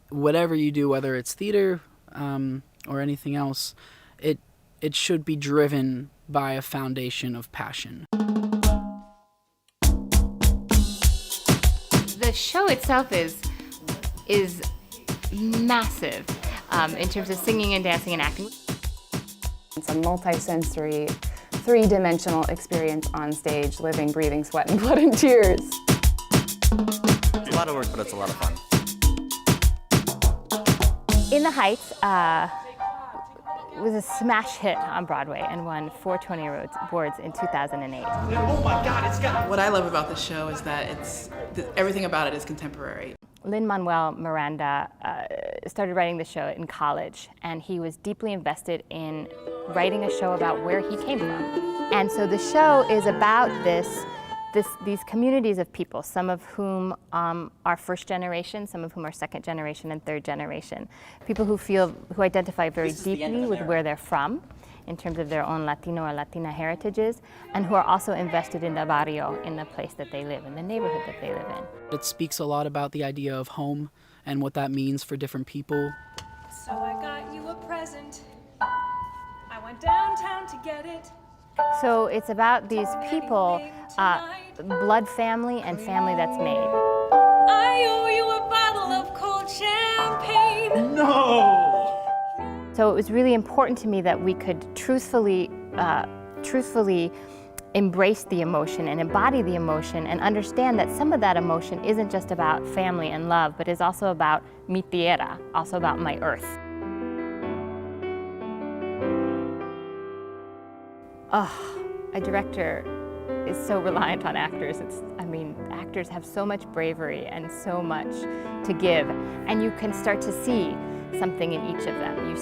whatever you do, whether it's theater or anything else, it should be driven by a foundation of passion. The show itself is massive in terms of singing and dancing and acting. It's a multi-sensory, three-dimensional experience on stage, living, breathing, sweat, and blood and tears. It's a lot of work, but it's a lot of fun. In the Heights was a smash hit on Broadway and won 4 Tony Awards in 2008. Oh my God, it's got... What I love about the show is that everything about it is contemporary. Lin-Manuel Miranda started writing the show in college, and he was deeply invested in writing a show about where he came from. And so the show is about these communities of people, some of whom are first generation, some of whom are second generation and third generation. People who identify very deeply with where they're from in terms of their own Latino or Latina heritages, and who are also invested in the barrio, in the place that they live, in the neighborhood that they live in. It speaks a lot about the idea of home and what that means for different people. So I got you a present. I went downtown to get it. So it's about these people, blood family and family that's made. I owe you a bottle of cold champagne. No! So it was really important to me that we could truthfully embrace the emotion and embody the emotion and understand that some of that emotion isn't just about family and love, but is also about mi tierra, also about my earth. Oh, a director is so reliant on actors. Actors have so much bravery and so much to give, and you can start to see something in each of them. You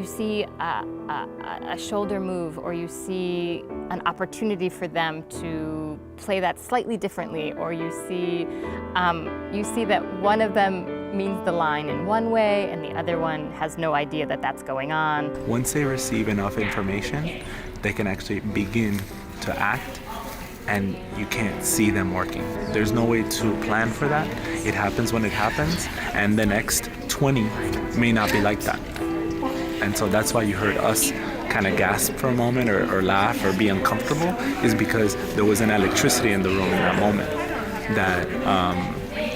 see a shoulder move, or you see an opportunity for them to play that slightly differently, or you see that one of them means the line in one way and the other one has no idea that that's going on. Once they receive enough information, they can actually begin to act, and you can't see them working. There's no way to plan for that. It happens when it happens, and the next 20 may not be like that. And so that's why you heard us kind of gasp for a moment or laugh or be uncomfortable, is because there was an electricity in the room in that moment that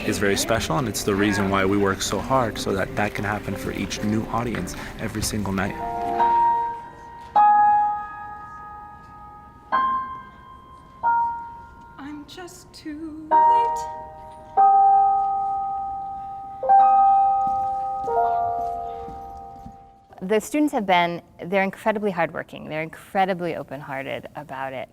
is very special, and it's the reason why we work so hard so that that can happen for each new audience every single night. I'm just too late. The students they're incredibly hardworking. They're incredibly open-hearted about it.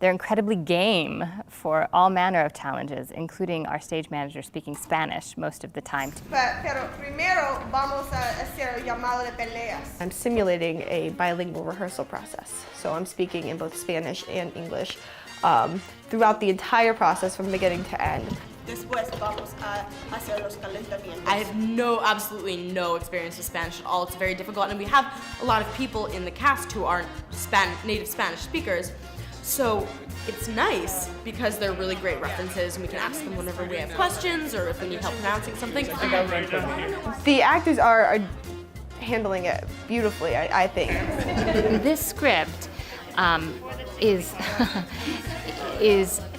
They're incredibly game for all manner of challenges, including our stage manager speaking Spanish most of the time. I'm simulating a bilingual rehearsal process, so I'm speaking in both Spanish and English throughout the entire process from beginning to end. I have absolutely no experience with Spanish at all. It's very difficult, and we have a lot of people in the cast who aren't native Spanish speakers. So it's nice because they're really great references, and we can ask them whenever we have questions or if we need help pronouncing something. The actors are handling it beautifully, I think. This script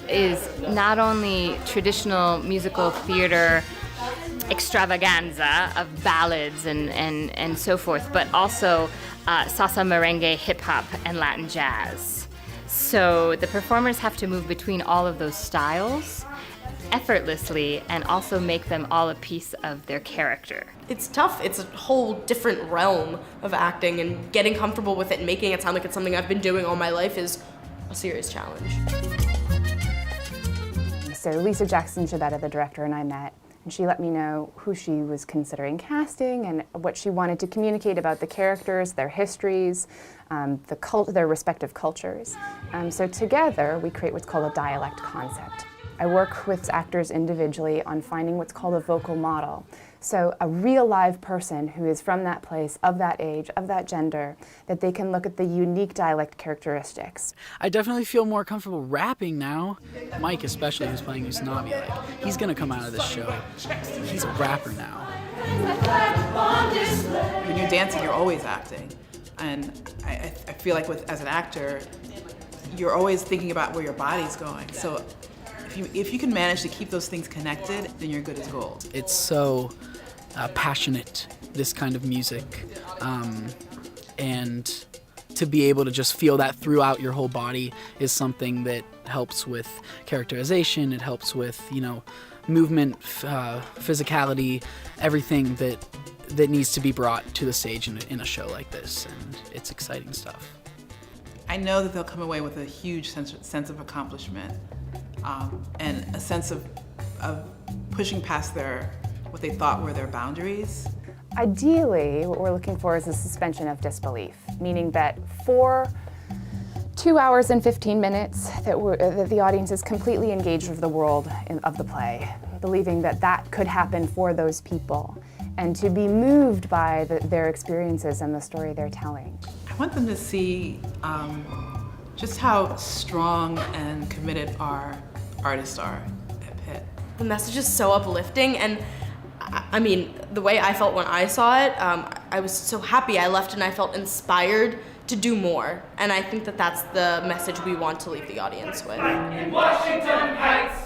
is not only traditional musical theater extravaganza of ballads and so forth, but also salsa, merengue, hip hop, and Latin jazz. So the performers have to move between all of those styles effortlessly and also make them all a piece of their character. It's tough. It's a whole different realm of acting, and getting comfortable with it and making it sound like it's something I've been doing all my life is a serious challenge. So Lisa Jackson Chabetta, the director, and I met, and she let me know who she was considering casting and what she wanted to communicate about the characters, their histories, their respective cultures. So together, we create what's called a dialect concept. I work with actors individually on finding what's called a vocal model. So a real live person who is from that place, of that age, of that gender, that they can look at the unique dialect characteristics. I definitely feel more comfortable rapping now. Mike especially, who's playing Usnavi, like, he's gonna come out of this show. He's a rapper now. When you're dancing, you're always acting. And I feel like as an actor, you're always thinking about where your body's going. So if you can manage to keep those things connected, then you're good as gold. It's so passionate, this kind of music. And to be able to just feel that throughout your whole body is something that helps with characterization. It helps with, movement, physicality, everything that needs to be brought to the stage in a show like this, and it's exciting stuff. I know that they'll come away with a huge sense of accomplishment and a sense of pushing past what they thought were their boundaries. Ideally, what we're looking for is a suspension of disbelief, meaning that for 2 hours and 15 minutes that the audience is completely engaged with the world of the play, believing that that could happen for those people, and to be moved by their experiences and the story they're telling. I want them to see just how strong and committed our artists are at Pitt. The message is so uplifting, and I mean, the way I felt when I saw it, I was so happy. I left and I felt inspired to do more, and I think that that's the message we want to leave the audience with. In Washington Heights.